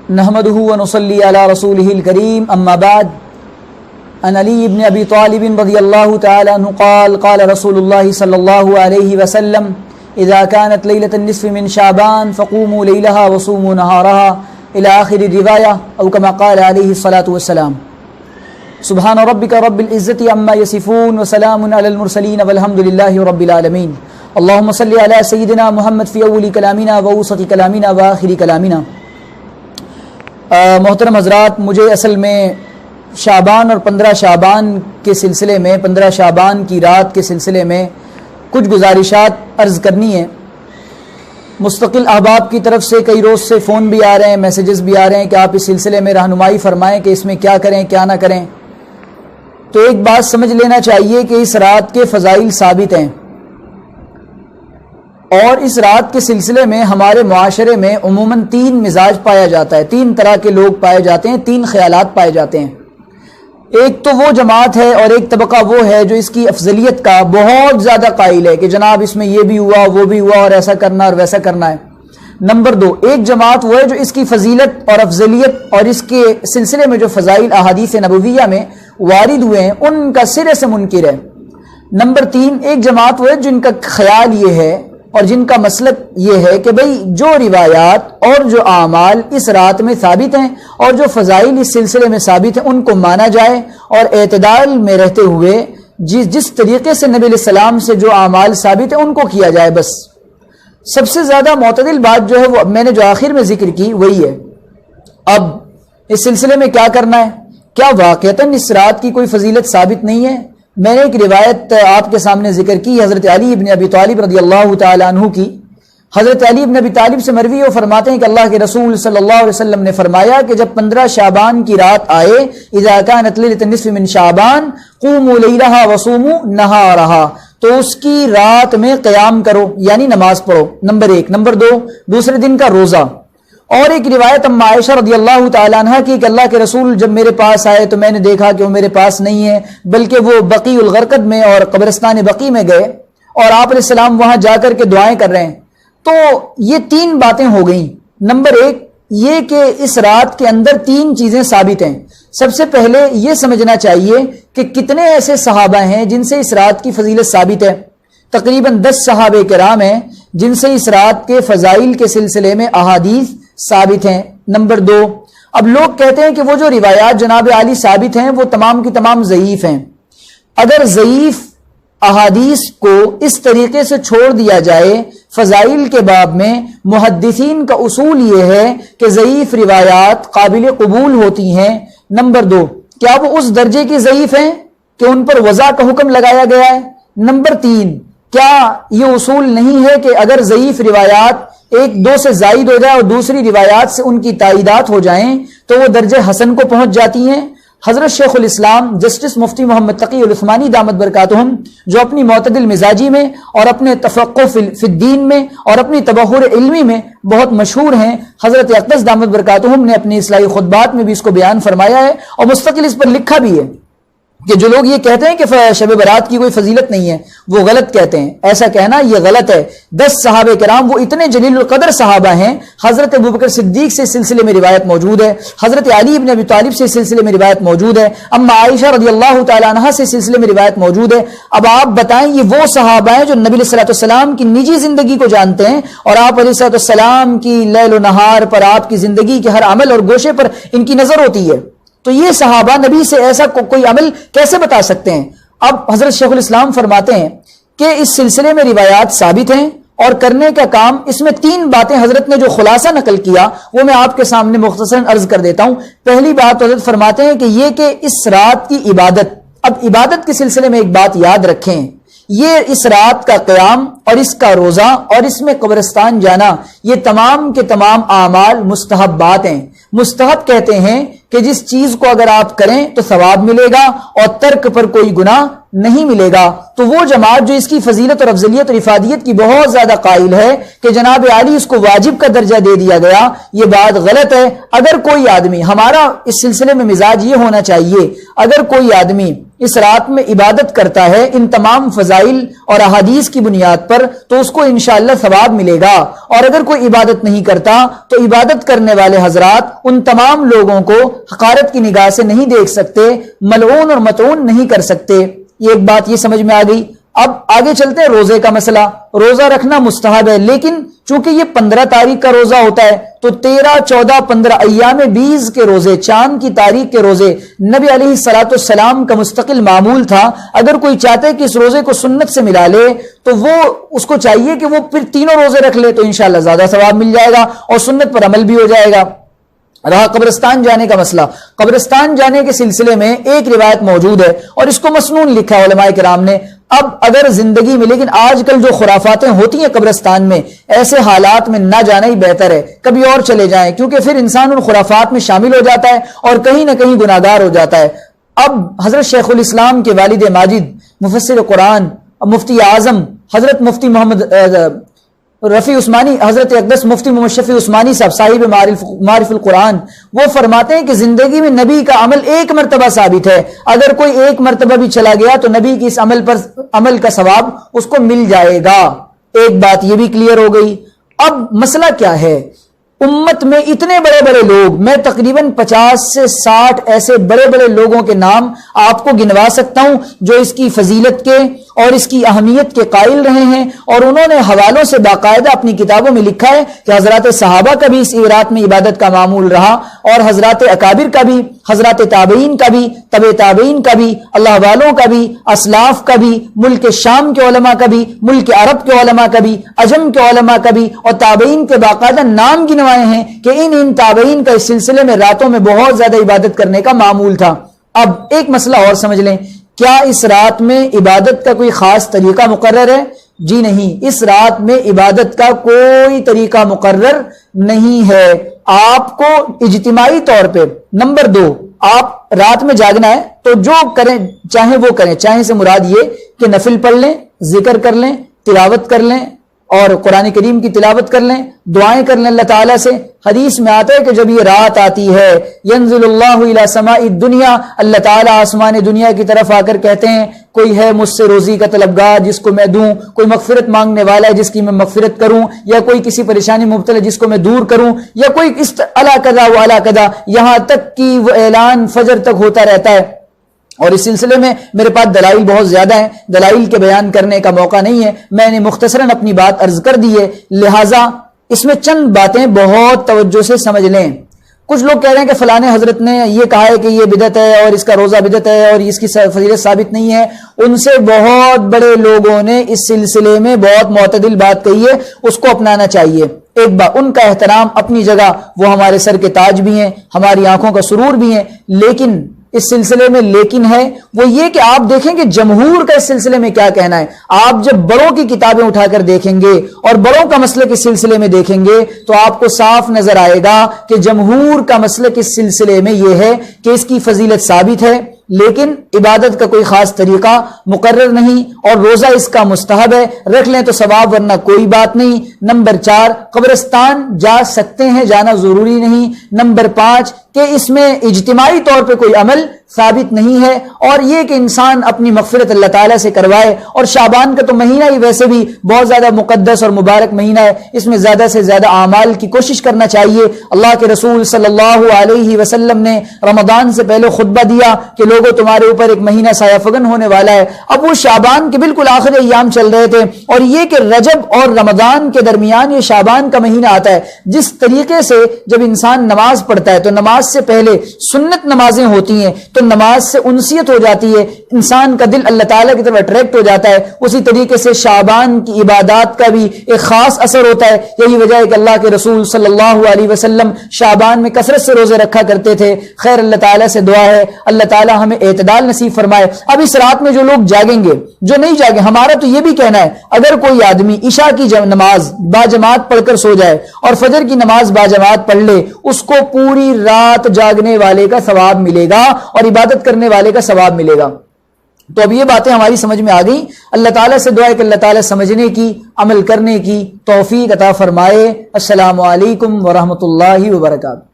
نحمده ونصلي على رسوله الكريم أما بعد عن علي بن أبي طالب رضي الله تعالى عنه قال قال رسول الله صلى الله عليه وسلم إذا كانت ليلة النصف من شعبان فقوموا ليلها وصوموا نهارها إلى آخر الرواية أو كما قال عليه الصلاة والسلام. سبحان ربك رب العزة عما يصفون وسلام على المرسلين والحمد لله رب العالمين. اللهم صل على سيدنا محمد في أول كلامنا ووسط كلامنا وآخر كلامنا. محترم حضرات، مجھے اصل میں شعبان اور 15 شعبان کے سلسلے میں 15 شعبان کی رات کے سلسلے میں کچھ گزارشات عرض کرنی ہے. مستقل احباب کی طرف سے کئی روز سے فون بھی آ رہے ہیں، میسیجز بھی آ رہے ہیں کہ آپ اس سلسلے میں رہنمائی فرمائیں کہ اس میں کیا کریں کیا نہ کریں. تو ایک بات سمجھ لینا چاہیے کہ اس رات کے فضائل ثابت ہیں، اور اس رات کے سلسلے میں ہمارے معاشرے میں عموماً 3 مزاج پایا جاتا ہے، 3 طرح کے لوگ پائے جاتے ہیں، 3 خیالات پائے جاتے ہیں. ایک تو وہ جماعت ہے اور ایک طبقہ وہ ہے جو اس کی افضلیت کا بہت زیادہ قائل ہے کہ جناب اس میں یہ بھی ہوا وہ بھی ہوا اور ایسا کرنا اور ویسا کرنا ہے. نمبر 2، ایک جماعت وہ ہے جو اس کی فضیلت اور افضلیت اور اس کے سلسلے میں جو فضائل احادیث نبویہ میں وارد ہوئے ہیں ان کا سرے سے منکر ہے. نمبر 3، ایک جماعت وہ ہے جن کا خیال یہ ہے اور جن کا مسلک یہ ہے کہ بھئی جو روایات اور جو اعمال اس رات میں ثابت ہیں اور جو فضائل اس سلسلے میں ثابت ہیں ان کو مانا جائے اور اعتدال میں رہتے ہوئے جس طریقے سے نبی علیہ السلام سے جو اعمال ثابت ہیں ان کو کیا جائے. بس سب سے زیادہ معتدل بات جو ہے وہ میں نے جو آخر میں ذکر کی وہی ہے. اب اس سلسلے میں کیا کرنا ہے؟ کیا واقعتاً اس رات کی کوئی فضیلت ثابت نہیں ہے؟ میں نے ایک روایت آپ کے سامنے ذکر کی حضرت علی ابن ابی طالب رضی اللہ تعالی عنہ کی. حضرت علی ابن ابی طالب سے مروی وہ فرماتے ہیں کہ اللہ کے رسول صلی اللہ علیہ وسلم نے فرمایا کہ جب 15 شعبان کی رات آئے، اذا كانت ليلة النصف من شعبان قوموا ليلها وصوموا نهارها، تو اس کی رات میں قیام کرو یعنی نماز پڑھو. نمبر 1. نمبر 2، دوسرے دن کا روزہ. اور ایک روایت اما عائشہ رضی اللہ تعالی عنہ کی کہ اللہ کے رسول جب میرے پاس آئے تو میں نے دیکھا کہ وہ میرے پاس نہیں ہے بلکہ وہ بقیع الغرقد میں اور قبرستان بقیع میں گئے اور آپ علیہ السلام وہاں جا کر کے دعائیں کر رہے ہیں. تو یہ 3 باتیں ہو گئیں. نمبر 1 یہ کہ اس رات کے اندر 3 چیزیں ثابت ہیں. سب سے پہلے یہ سمجھنا چاہیے کہ کتنے ایسے صحابہ ہیں جن سے اس رات کی فضیلت ثابت ہے. تقریباً 10 صحابہ کرام ہیں جن سے اس رات کے فضائل کے سلسلے میں احادیث ثابت ہیں. نمبر 2، اب لوگ کہتے ہیں کہ وہ جو روایات جناب علی ثابت ہیں وہ تمام کی تمام ضعیف ہیں. اگر ضعیف احادیث کو اس طریقے سے چھوڑ دیا جائے فضائل کے باب میں، محدثین کا اصول یہ ہے کہ ضعیف روایات قابل قبول ہوتی ہیں. نمبر 2، کیا وہ اس درجے کی ضعیف ہیں کہ ان پر وضع کا حکم لگایا گیا ہے؟ نمبر 3، کیا یہ اصول نہیں ہے کہ اگر ضعیف روایات 1-2 سے زائد ہو جائے اور دوسری روایات سے ان کی تائیدات ہو جائیں تو وہ درجے حسن کو پہنچ جاتی ہیں؟ حضرت شیخ الاسلام جسٹس مفتی محمد تقی العثمانی دامت برکاتہم، جو اپنی معتدل مزاجی میں اور اپنے تفقہ فی الدین میں اور اپنی تبحر علمی میں بہت مشہور ہیں، حضرت اقدس دامت برکاتہم نے اپنی اصلاحی خطبات میں بھی اس کو بیان فرمایا ہے اور مستقل اس پر لکھا بھی ہے کہ جو لوگ یہ کہتے ہیں کہ شب برات کی کوئی فضیلت نہیں ہے وہ غلط کہتے ہیں. ایسا کہنا یہ غلط ہے. 10 صحابہ کرام وہ اتنے جلیل القدر صحابہ ہیں. حضرت ابوبکر صدیق سے اس سلسلے میں روایت موجود ہے، حضرت علی ابن ابی طالب سے اس سلسلے میں روایت موجود ہے، اما عائشہ رضی اللہ تعالی عنہا سے اس سلسلے میں روایت موجود ہے. اب آپ بتائیں یہ وہ صحابہ ہیں جو نبی علیہ الصلوۃ والسلام کی نجی زندگی کو جانتے ہیں اور آپ علیہ الصلوۃ والسلام کی لیل و نہار پر، آپ کی زندگی کے ہر عمل اور گوشے پر ان کی نظر ہوتی ہے. تو یہ صحابہ نبی سے ایسا کوئی عمل کیسے بتا سکتے ہیں؟ اب حضرت شیخ الاسلام فرماتے ہیں کہ اس سلسلے میں روایات ثابت ہیں اور کرنے کا کام اس میں 3 باتیں حضرت نے جو خلاصہ نقل کیا وہ میں آپ کے سامنے مختصراً عرض کر دیتا ہوں. پہلی بات حضرت فرماتے ہیں کہ یہ کہ اس رات کی عبادت، اب عبادت کے سلسلے میں ایک بات یاد رکھیں، یہ اس رات کا قیام اور اس کا روزہ اور اس میں قبرستان جانا یہ تمام کے تمام اعمال مستحبات ہیں. مستحب کہتے ہیں کہ جس چیز کو اگر آپ کریں تو ثواب ملے گا اور ترک پر کوئی گناہ نہیں ملے گا۔ تو وہ جماعت جو اس کی فضیلت اور افضلیت اور افادیت کی بہت زیادہ قائل ہے کہ جناب عالی اس کو واجب کا درجہ دے دیا گیا، یہ بات غلط ہے۔ اگر کوئی آدمی، ہمارا اس سلسلے میں مزاج یہ ہونا چاہیے، اگر کوئی آدمی اس رات میں عبادت کرتا ہے ان تمام فضائل اور احادیث کی بنیاد پر تو اس کو انشاءاللہ ثواب ملے گا، اور اگر کوئی عبادت نہیں کرتا تو عبادت کرنے والے حضرات ان تمام لوگوں کو حقارت کی نگاہ سے نہیں دیکھ سکتے، ملعون اور مطعون نہیں کر سکتے۔ یہ ایک بات یہ سمجھ میں آ گئی۔ اب آگے چلتے ہیں روزے کا مسئلہ۔ روزہ رکھنا مستحب ہے، لیکن چونکہ یہ 15 تاریخ کا روزہ ہوتا ہے تو 13، 14، 15 ایام 20 کے روزے، چاند کی تاریخ کے روزے نبی علیہ الصلوۃ والسلام کا مستقل معمول تھا۔ اگر کوئی چاہتا ہے کہ اس روزے کو سنت سے ملا لے تو وہ اس کو چاہیے کہ وہ پھر تینوں روزے رکھ لے، تو انشاءاللہ زیادہ ثواب مل جائے گا اور سنت پر عمل بھی ہو جائے گا۔ رہا قبرستان جانے کا مسئلہ، قبرستان جانے کے سلسلے میں ایک روایت موجود ہے اور اس کو مسنون لکھا ہے علماء کرام نے۔ اب اگر زندگی میں، لیکن آج کل جو خرافاتیں ہوتی ہیں قبرستان میں، ایسے حالات میں نہ جانا ہی بہتر ہے، کبھی اور چلے جائیں، کیونکہ پھر انسان ان خرافات میں شامل ہو جاتا ہے اور کہیں نہ کہیں گناہگار ہو جاتا ہے۔ اب حضرت شیخ الاسلام کے والد ماجد مفسر قرآن مفتی اعظم حضرت مفتی محمد رفیع عثمانی، حضرت اقدس مفتی محمد شفیع عثمانی صاحب صاحب معارف القرآن، وہ فرماتے ہیں کہ زندگی میں نبی کا عمل ایک مرتبہ ثابت ہے، اگر کوئی ایک مرتبہ بھی چلا گیا تو نبی کی اس عمل کا ثواب اس کو مل جائے گا۔ ایک بات یہ بھی کلیئر ہو گئی۔ اب مسئلہ کیا ہے؟ امت میں اتنے بڑے بڑے لوگ، میں تقریباً 50 سے 60 ایسے بڑے بڑے لوگوں کے نام آپ کو گنوا سکتا ہوں جو اس کی فضیلت کے اور اس کی اہمیت کے قائل رہے ہیں، اور انہوں نے حوالوں سے باقاعدہ اپنی کتابوں میں لکھا ہے کہ حضرات صحابہ کا بھی اس رات میں عبادت کا معمول رہا، اور حضرات اکابر کا بھی، حضرات تابعین کا بھی، تبع تابعین کا بھی، اللہ والوں کا بھی، اسلاف کا بھی، ملک شام کے علماء کا بھی، ملک عرب کے علماء کا بھی، عجم کے علماء کا بھی، اور تابعین کے باقاعدہ نام گنوائے ہیں کہ ان تابعین کا اس سلسلے میں راتوں میں بہت زیادہ عبادت کرنے کا معمول تھا۔ اب ایک مسئلہ اور سمجھ لیں، کیا اس رات میں عبادت کا کوئی خاص طریقہ مقرر ہے؟ جی نہیں، اس رات میں عبادت کا کوئی طریقہ مقرر نہیں ہے۔ آپ کو اجتماعی طور پہ، نمبر 2، آپ رات میں جاگنا ہے تو جو کریں چاہیں وہ کریں، چاہیں سے مراد یہ کہ نفل پڑھ لیں، ذکر کر لیں، تلاوت کر لیں اور قرآن کریم کی تلاوت کر لیں، دعائیں کر لیں اللہ تعالیٰ سے۔ حدیث میں آتا ہے کہ جب یہ رات آتی ہے، ینزل اللہ الی سماء الدنیا، اللہ تعالیٰ آسمان دنیا کی طرف آ کر کہتے ہیں کوئی ہے مجھ سے روزی کا طلبگار جس کو میں دوں، کوئی مغفرت مانگنے والا ہے جس کی میں مغفرت کروں، یا کوئی کسی پریشانی مبتلا جس کو میں دور کروں، یا کوئی اس الا کذا و الا کذا، یہاں تک کہ وہ اعلان فجر تک ہوتا رہتا ہے۔ اور اس سلسلے میں میرے پاس دلائل بہت زیادہ ہیں، دلائل کے بیان کرنے کا موقع نہیں ہے، میں نے مختصراً اپنی بات عرض کر دی ہے، لہٰذا اس میں چند باتیں بہت توجہ سے سمجھ لیں۔ کچھ لوگ کہہ رہے ہیں کہ فلانے حضرت نے یہ کہا ہے کہ یہ بدعت ہے اور اس کا روزہ بدعت ہے اور اس کی فضیلت ثابت نہیں ہے، ان سے بہت بڑے لوگوں نے اس سلسلے میں بہت معتدل بات کہی ہے، اس کو اپنانا چاہیے۔ ایک بات، ان کا احترام اپنی جگہ، وہ ہمارے سر کے تاج بھی ہیں، ہماری آنکھوں کا سرور بھی ہیں، لیکن اس سلسلے میں لیکن ہے وہ یہ کہ آپ دیکھیں کہ جمہور کا اس سلسلے میں کیا کہنا ہے۔ آپ جب بڑوں کی کتابیں اٹھا کر دیکھیں گے اور بڑوں کا مسئلہ کس سلسلے میں دیکھیں گے تو آپ کو صاف نظر آئے گا کہ جمہور کا مسئلہ کس سلسلے میں یہ ہے کہ اس کی فضیلت ثابت ہے، لیکن عبادت کا کوئی خاص طریقہ مقرر نہیں، اور روزہ اس کا مستحب ہے، رکھ لیں تو ثواب ورنہ کوئی بات نہیں۔ نمبر 4، قبرستان جا سکتے ہیں، جانا ضروری نہیں۔ نمبر 5 کہ اس میں اجتماعی طور پہ کوئی عمل ثابت نہیں ہے، اور یہ کہ انسان اپنی مغفرت اللہ تعالیٰ سے کروائے، اور شعبان کا تو مہینہ ہی ویسے بھی بہت زیادہ مقدس اور مبارک مہینہ ہے، اس میں زیادہ سے زیادہ اعمال کی کوشش کرنا چاہیے۔ اللہ کے رسول صلی اللہ علیہ وسلم نے رمضان سے پہلے خطبہ دیا کہ لوگوں تمہارے اوپر ایک مہینہ سایہ فگن ہونے والا ہے۔ اب وہ شعبان کے بالکل آخری ایام چل رہے تھے، اور یہ کہ رجب اور رمضان کے درمیان یہ شعبان کا مہینہ آتا ہے۔ جس طریقے سے جب انسان نماز پڑھتا ہے تو نماز سے پہلے سنت نمازیں ہوتی ہیں تو نماز سے انسیت ہو جاتی ہے، انسان کا دل اللہ تعالیٰ کی طرف اٹریکٹ ہو جاتا ہے۔ اسی طریقے سے شعبان کی عبادات کا بھی ایک خاص اثر ہوتا ہے۔ یہی وجہ ہے کہ اللہ کے رسول صلی اللہ علیہ وسلم شعبان میں کثرت سے روزے رکھا کرتے تھے۔ خیر، اللہ تعالیٰ سے دعا ہے اللہ تعالیٰ ہمیں اعتدال نصیب فرمائے۔ اب اس رات میں جو لوگ جاگیں گے، جو نہیں جاگیں، ہمارا تو یہ بھی کہنا ہے اگر کوئی آدمی عشاء کی نماز باجماعت پڑھ کر سو جائے اور فجر کی نماز باجماعت پڑھ لے، اس کو پوری رات جاگنے والے کا ثواب ملے گا اور عبادت کرنے والے کا ثواب ملے گا۔ تو اب یہ باتیں ہماری سمجھ میں آ گئی. اللہ تعالیٰ سے دعا ہے کہ اللہ تعالیٰ سمجھنے کی، عمل کرنے کی توفیق عطا فرمائے. السلام علیکم ورحمۃ اللہ وبرکاتہ.